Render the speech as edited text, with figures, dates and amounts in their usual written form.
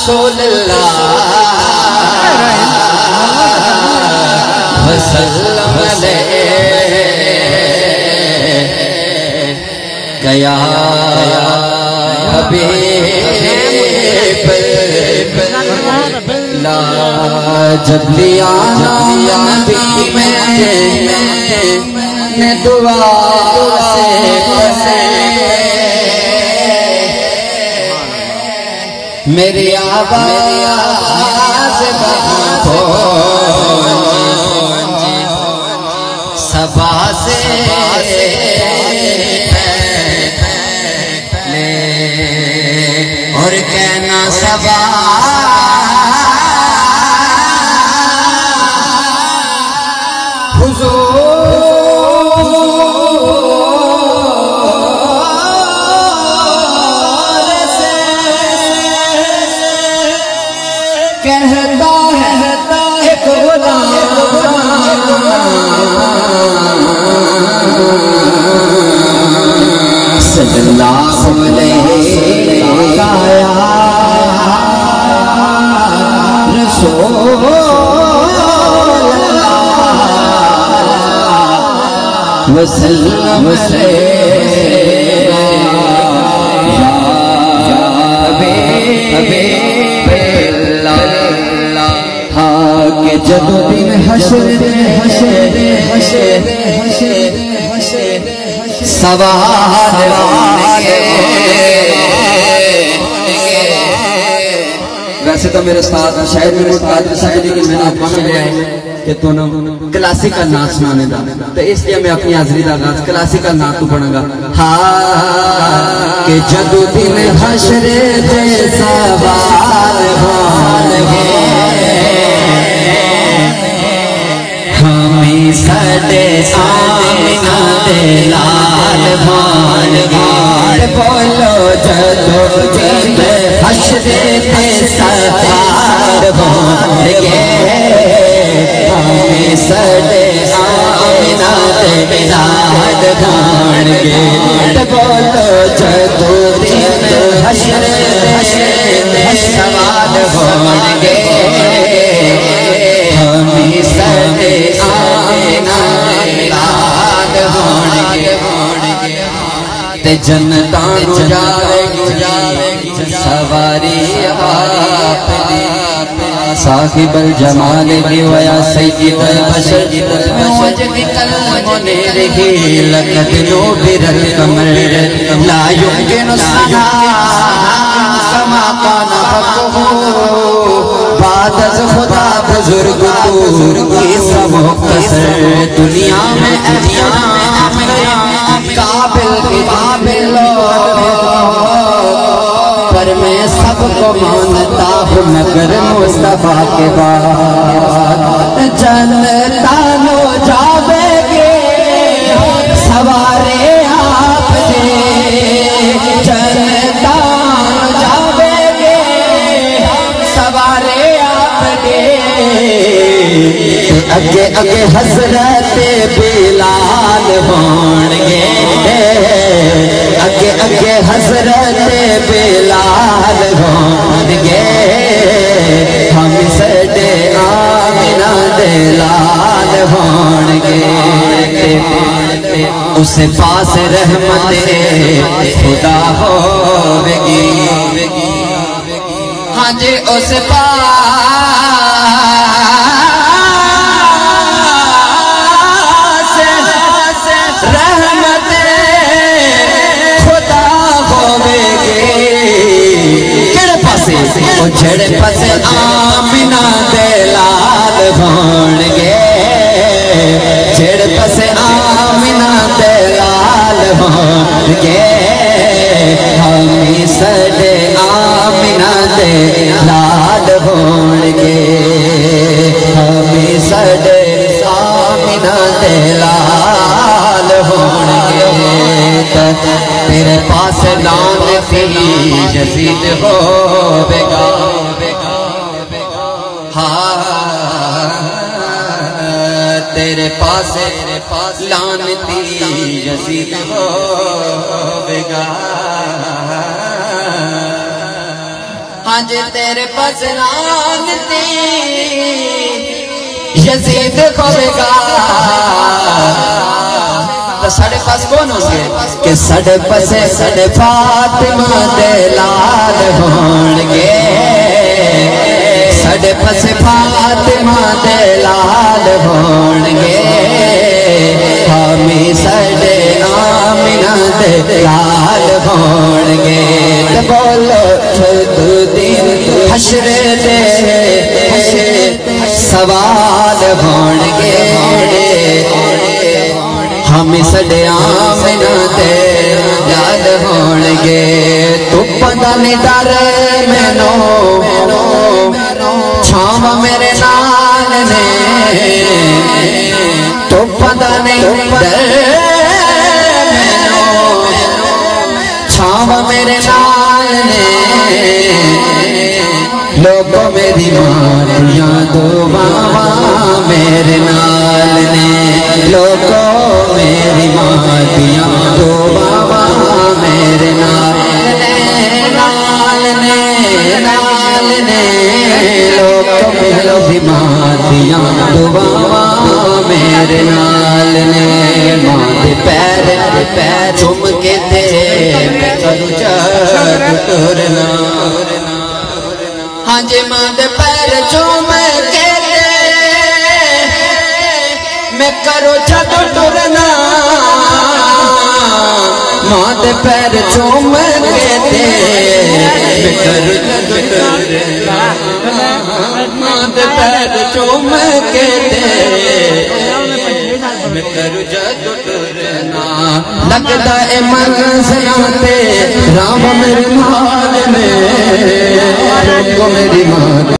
रसूलुल्लाह वसल्लम गया हबीबल्ला जब लिया नबी मैंने दुआ से मेरी आवाज़ सबा से और कहना सबा कहता है एक गुलाम सल्लल्लाहु अलैहि रसूलुल्लाह वसल्लम जब दिन सवाल वैसे तो मेरे साथ शायद मेरे कादिर साहब जी की मैंने हुक्म लिया है कि तू ना क्लासिकल नाच सुनाने दा, तो इसलिए मैं अपनी हाजरी का आगाज क्लासिकल नाच तू पढ़ूंगा। हाँ कि जब दिन हशरे दे सवाल होंगे सडे आमिना दे लाल भान गाड़ बोलो जदो दिन हशरे दे सवाल होंगे हमें सडे आमिना दे लाल भान गाड़ बोलो जदो दिन हशरे दे सवाल होंगे हमें सडे ते जनता जावेगी सवारी आपदी साहिबल जमाल की वया सय्यदल बशर मौज निकल मुनीर की लगत लो बिरल कमर ला युमकिन सना समा काना हक़हु बाद अज़ खुदा बुजुर्ग की सब मुख्तसर दुनिया में काबिल पर मैं सबको मानता हूँ मगर मुस्तफा के बाद जनता नो जावेगे सवारे आप दे जनता जावेगे सवारे आप दे अगे अगे हजरत बिलाल होंगे अगे अगे हजरत बिलाल होंगे हम सडे आमिना दे लाल होंगे उस पास रहमत खुदा होवेगी। हाँ जी उस झड़े पस आमिना दे लाल होंगे झड़ पस आमिना दे लाल होंगे हमें सडे आमिना दे लाल होंगे हमें सडे आमिना दे लाल होंगे तेरे पास लान थी यजीद होवेगा। हाँ तेरे पास लानती यजीद होवेगा। हाँ जे तेरे पास लानती यजीद खोलेगा तो साढ़े पास कौन होंगे कि साढ़े पासे साढ़े फातिमा दे लाल होंगे साढ़े पासे फातिमा दे लाल होंगे हामी साढ़े आमिना दे लाल होंगे तो बोलो दिन हशरे दे सवाल होंगे हम सड़े आमिना दे याद होंगे तू पता नहीं डर मैनो छाव मेरे नाल ने तू पता नहीं डर मैनो छाव मेरे नाल ने लोगों मेरी मारियां दुआवा मेरे नाल ने लोगों मेरी मारियां दुआवा मेरे नाल ने लोगों मेरी मारियां दुआवा मेरे नाल ने मां दे पैर चुम के दे मैं करूं जग टुरना हाँ जी मां दे पैर चूम के दे मैं करो जादू टुरना मां दे पैर चूम के दे मैं करो जादू टुरना मां दे पैर चूम के दे मैं करूं जादू टुरना लगदा ए मंज़िलां ते राम मेरे नाल ने मेरी मां